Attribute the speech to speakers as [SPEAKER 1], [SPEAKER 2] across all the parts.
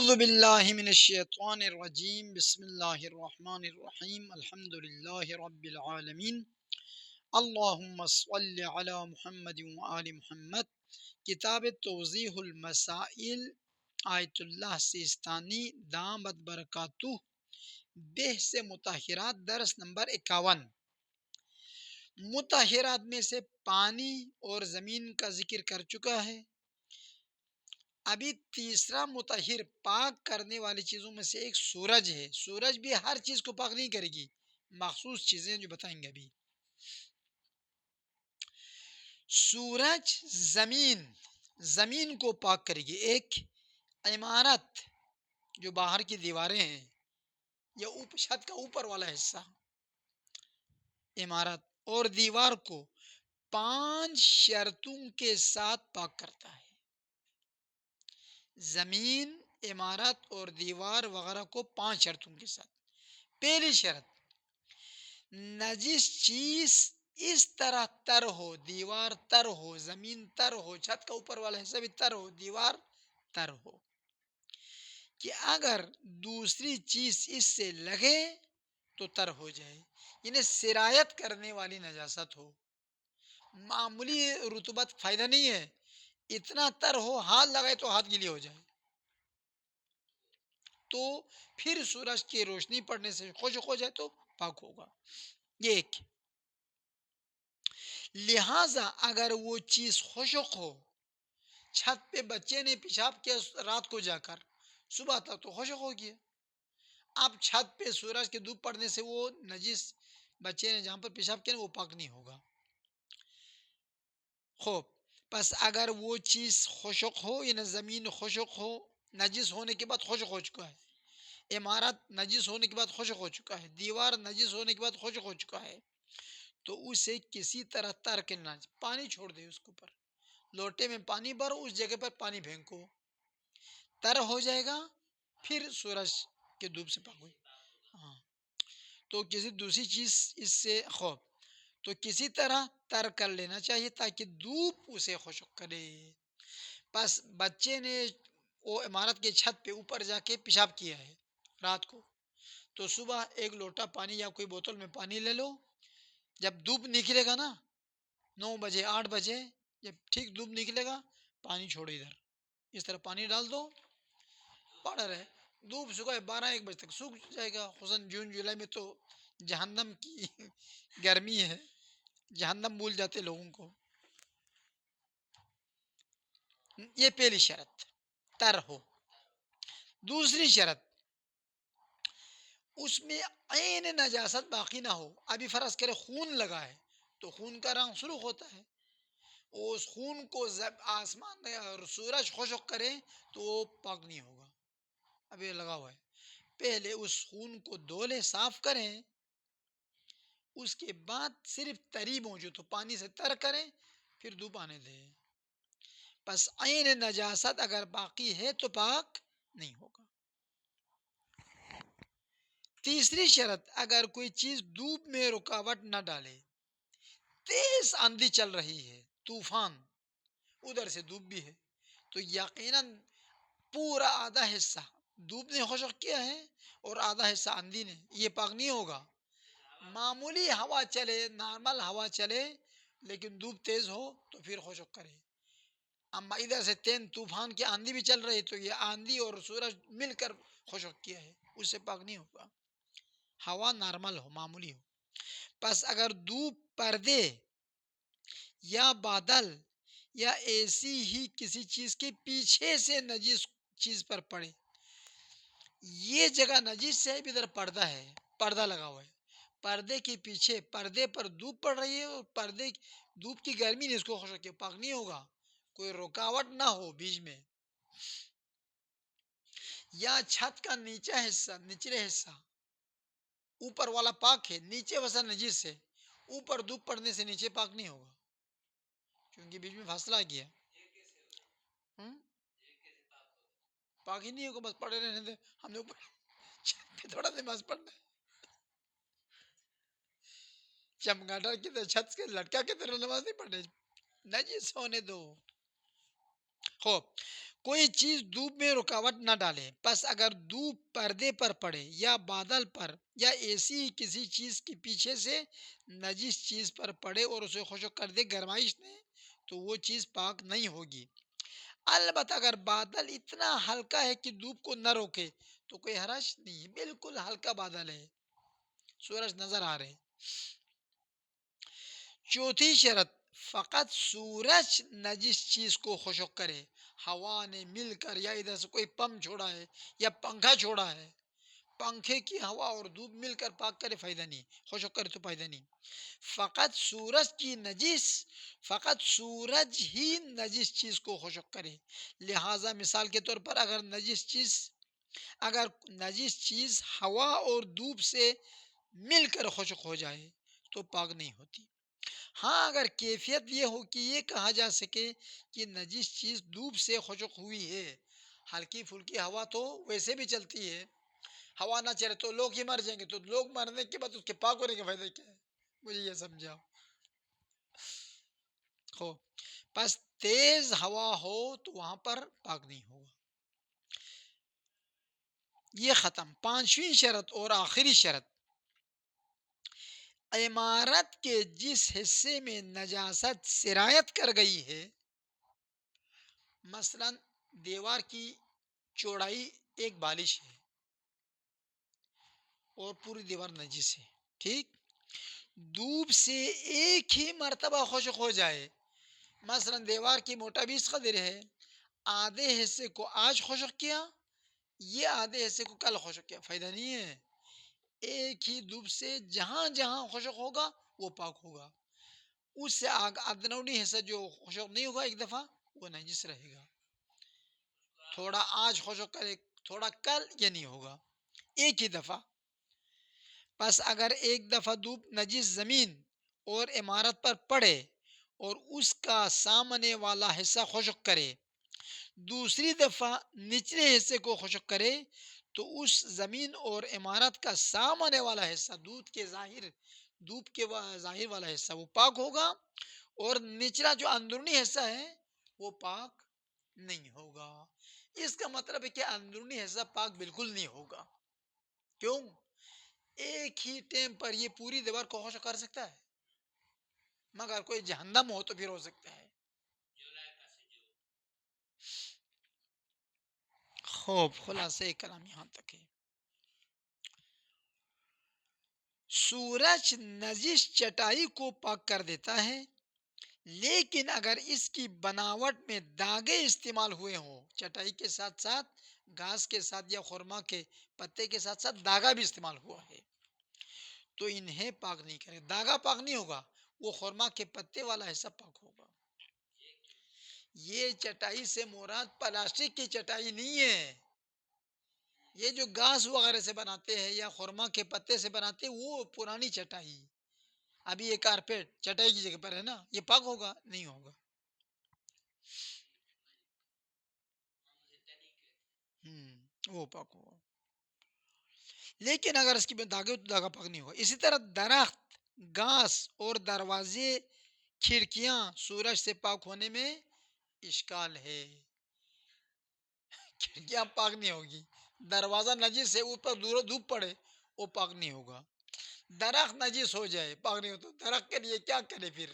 [SPEAKER 1] اعوذ باللہ من الشیطان الرجیم بسم اللہ الرحمن الرحیم الحمد للہ رب العالمین اللہم صلی علی محمد وآل محمد۔ کتاب توضیح المسائل آیت اللہ سیستانی دامت برکاتہ بحث مطہرات درس نمبر 51۔ مطہرات میں سے پانی اور زمین کا ذکر کر چکا ہے۔ ابھی تیسرا مطہر پاک کرنے والی چیزوں میں سے ایک سورج ہے۔ سورج بھی ہر چیز کو پاک نہیں کرے گی، مخصوص چیزیں جو بتائیں گے ابھی۔ سورج زمین کو پاک کرے گی۔ ایک عمارت جو باہر کی دیواریں ہیں یا چھت کا اوپر والا حصہ عمارت اور دیوار کو 5 شرطوں کے ساتھ پاک کرتا ہے۔ زمین، عمارت اور دیوار وغیرہ کو 5 شرطوں کے ساتھ۔ پہلی شرط، نجس چیز اس طرح تر ہو، دیوار تر ہو، زمین تر ہو، چھت کا اوپر والا حصہ بھی تر ہو، دیوار تر ہو، کہ اگر دوسری چیز اس سے لگے تو تر ہو جائے، یعنی سرایت کرنے والی نجاست ہو۔ معمولی رطوبت فائدہ نہیں ہے، اتنا تر ہو ہاتھ لگائے تو ہاتھ گیلی ہو جائے، تو پھر سورج کی روشنی پڑنے سے خشک ہو جائے تو پاک ہوگا۔ یہ ایک۔ لہذا اگر وہ چیز خشک ہو، چھت پہ بچے نے پیشاب کیا رات کو جا کر، صبح تک تو خشک ہو گیا، اب چھت پہ سورج کی دھوپ پڑنے سے وہ نجس بچے نے جہاں پر پیشاب کیا وہ پاک نہیں ہوگا۔ خوب، پس اگر وہ چیز خشک ہو، یعنی زمین خشک ہو، نجس ہونے کے بعد خشک ہو چکا ہے، عمارت نجس ہونے کے بعد خشک ہو چکا ہے، دیوار نجس ہونے کے بعد خشک ہو چکا ہے، تو اسے کسی طرح ترک نہ، پانی چھوڑ دے، اس کے اوپر لوٹے میں پانی بھرو، اس جگہ پر پانی پھینکو، تر ہو جائے گا، پھر سورج کے دھوپ سے پاک ہوئی۔ ہاں، تو کسی دوسری چیز اس سے خوب تو کسی طرح تر کر لینا چاہیے تاکہ دھوپ اسے خشک کرے۔ پس بچے نے وہ عمارت کے چھت پہ اوپر جا کے پیشاب کیا ہے رات کو، تو صبح ایک لوٹا پانی یا کوئی بوتل میں پانی لے لو، جب دھوپ نکلے گا نا 9 بجے 8 بجے، جب ٹھیک دھوپ نکلے گا پانی چھوڑو ادھر، اس طرح پانی ڈال دو، پڑا رہے، دھوپ سکھائے 12-1 بجے تک سوکھ جائے گا، خصوصاً جون جولائی میں تو جہنم کی گرمی ہے، جہنم بھول جاتے لوگوں کو۔ یہ پہلی شرط، تر ہو۔ دوسری شرط، اس میں عین نجاست باقی نہ ہو۔ ابھی فرض کرے خون لگا ہے تو خون کا رنگ سرخ ہوتا ہے، اس خون کو آسمان اور سورج خشک کرے تو وہ پاک نہیں ہوگا، ابھی لگا ہوا ہے۔ پہلے اس خون کو دھو لے، صاف کریں، اس کے بعد صرف تری موجود تو پانی سے تر کریں، پھر دھوپ آنے دیں۔ پس عین نجاست اگر باقی ہے تو پاک نہیں ہوگا۔ تیسری شرط، اگر کوئی چیز دھوپ میں رکاوٹ نہ ڈالے، تیز آندھی چل رہی ہے، طوفان، ادھر سے دھوپ بھی ہے، تو یقیناً پورا آدھا حصہ دھوپ نے خشک کیا ہے اور آدھا حصہ آندھی نے، یہ پاک نہیں ہوگا۔ معمولی ہوا چلے، نارمل ہوا چلے، لیکن دھوپ تیز ہو تو پھر خشک کرے۔ اما ادھر سے تین طوفان کی آندھی بھی چل رہی تو یہ آندھی اور سورج مل کر خشک کیا ہے، اس سے پاک نہیں ہوگا، ہوا نارمل ہو، معمولی ہو۔ پس اگر دھوپ، پردے یا بادل یا ایسی ہی کسی چیز کے پیچھے سے نجس چیز پر پڑے، یہ جگہ نجس ہے، ادھر پردہ ہے، پردہ لگا ہوا ہے، پردے کے پیچھے، پردے پر دھوپ پڑ رہی ہے اور پردے دھوپ کی گرمی نے اس کو خشک کیا، پاک نہیں ہوگا، کوئی رکاوٹ نہ ہو بیچ میں۔ یا چھت کا نیچا حصہ، نچلے حصہ، اوپر والا پاک ہے، نیچے وسا نجس ہے، اوپر دھوپ پڑنے سے نیچے پاک نہیں ہوگا کیونکہ بیچ میں فاصلہ کیا، پاک ہی نہیں ہوگا، بس پڑے رہنے دے، ہم نے اوپر چھت پہ تھوڑا نماز پڑھنا ہے، چمگاٹر کی طرح چھت کے لٹکا کے طرح نماز نہیں پڑھنے، نجس ہونے دو۔ خوب کوئی چیز دھوپ میں رکاوٹ نہ ڈالے، پس اگر دھوپ پردے پر پڑے یا بادل پر یا ایسی کسی چیز کے پیچھے سے نجس چیز پر پڑے اور اسے خشک کر دے گرمائش نے، تو وہ چیز پاک نہیں ہوگی۔ البتہ اگر بادل اتنا ہلکا ہے کہ دھوپ کو نہ روکے تو کوئی حرج نہیں ہے، بالکل ہلکا بادل ہے، سورج نظر آ رہے۔ چوتھی شرط، فقط سورج نجس چیز کو خشک کرے، ہوا نے مل کر یا ادھر سے کوئی پمپ چھوڑا ہے یا پنکھا چھوڑا ہے، پنکھے کی ہوا اور دھوپ مل کر پاک کرے فائدہ نہیں، خشک کرے تو فائدہ نہیں۔ فقط سورج کی نجس، فقط سورج ہی نجس چیز کو خشک کرے، لہذا مثال کے طور پر اگر نجس چیز ہوا اور دھوپ سے مل کر خشک ہو جائے تو پاک نہیں ہوتی۔ ہاں اگر کیفیت یہ ہو کہ یہ کہا جا سکے کہ نجس چیز دھوپ سے خشک ہوئی ہے، ہلکی پھلکی ہوا تو ویسے بھی چلتی ہے، ہوا نہ چلے تو لوگ ہی مر جائیں گے، تو لوگ مرنے کے بعد اس کے پاک ہونے کا فائدہ کیا ہے؟ مجھے یہ سمجھاؤ۔ ہو بس تیز ہوا ہو تو وہاں پر پاک نہیں ہوگا۔ یہ ختم۔ پانچویں شرط اور آخری شرط، عمارت کے جس حصے میں نجاست سرایت کر گئی ہے، مثلا دیوار کی چوڑائی ایک بالش ہے اور پوری دیوار نجس ہے، ٹھیک، دھوپ سے ایک ہی مرتبہ خشک ہو جائے، مثلا دیوار کی موٹا 20 قدر ہے، آدھے حصے کو آج خشک کیا، یہ آدھے حصے کو کل خشک کیا، فائدہ نہیں ہے، ایک ہی دھوپ سے جہاں جہاں خشک ہوگا وہ پاک ہوگا، اس سے ادنوی حصہ جو خشک نہیں ہوگا ایک دفعہ وہ نجس رہے گا، تھوڑا آج خشک کرے تھوڑا کل یہ نہیں ہوگا، ایک ہی دفعہ۔ پس اگر ایک دفعہ دھوپ نجس زمین اور عمارت پر پڑے اور اس کا سامنے والا حصہ خشک کرے، دوسری دفعہ نچلے حصے کو خشک کرے، تو اس زمین اور عمارت کا سامنے والا حصہ دھوپ کے ظاہر والا حصہ وہ پاک ہوگا، اور نچلا جو اندرونی حصہ ہے وہ پاک نہیں ہوگا۔ اس کا مطلب ہے کہ اندرونی حصہ پاک بالکل نہیں ہوگا، کیوں؟ ایک ہی ٹیم پر یہ پوری دیوار کو خشک کر سکتا ہے، مگر کوئی جہنم ہو تو پھر ہو سکتا ہے۔ خوب خلاصہ کلام یہاں تک ہے۔ سورج نجس چٹائی کو پاک کر دیتا ہے، لیکن اگر اس کی بناوٹ میں داغے استعمال ہوئے ہوں، چٹائی کے ساتھ ساتھ گھاس کے ساتھ یا خرما کے پتے کے ساتھ ساتھ داغا بھی استعمال ہوا ہے، تو انہیں پاک نہیں کرے، داغا پاک نہیں ہوگا، وہ خرما کے پتے والا حصہ پاک ہوگا۔ یہ چٹائی سے مراد پلاسٹک کی چٹائی نہیں ہے، یہ جو گھاس وغیرہ سے بناتے ہیں یا خرما کے پتے سے بناتے ہیں وہ پرانی چٹائی، ابھی یہ کارپیٹ چٹائی کی جگہ پر ہے نا، یہ پاک ہوگا؟ نہیں ہوگا۔ وہ پاک ہوگا، لیکن اگر اس کی داغے تو داغا پاک نہیں ہوگا۔ اسی طرح درخت، گھاس اور دروازے کھڑکیاں سورج سے پاک ہونے میں اشکال ہے، کھڑکیاں پاک نہیں ہوگی، دروازہ نجس ہے اوپر دھوپ پڑے وہ پاک نہیں ہوگا، درخت نجس ہو جائے پاک نہیں ہوتا، درخت کے لیے کیا کرے پھر؟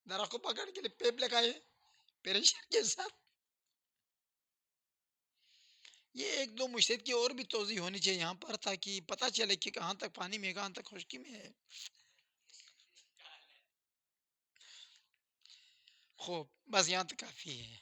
[SPEAKER 1] درخت کو پکڑنے کے لیے پیپ لگائے پریشر کے ساتھ۔ یہ ایک دو مشتہد کی اور بھی توضیح ہونی چاہیے یہاں پر، تاکہ پتہ چلے کہ کہاں تک پانی میں کہاں تک خشکی میں ہے۔ خوب بس یہاں تک کافی ہے۔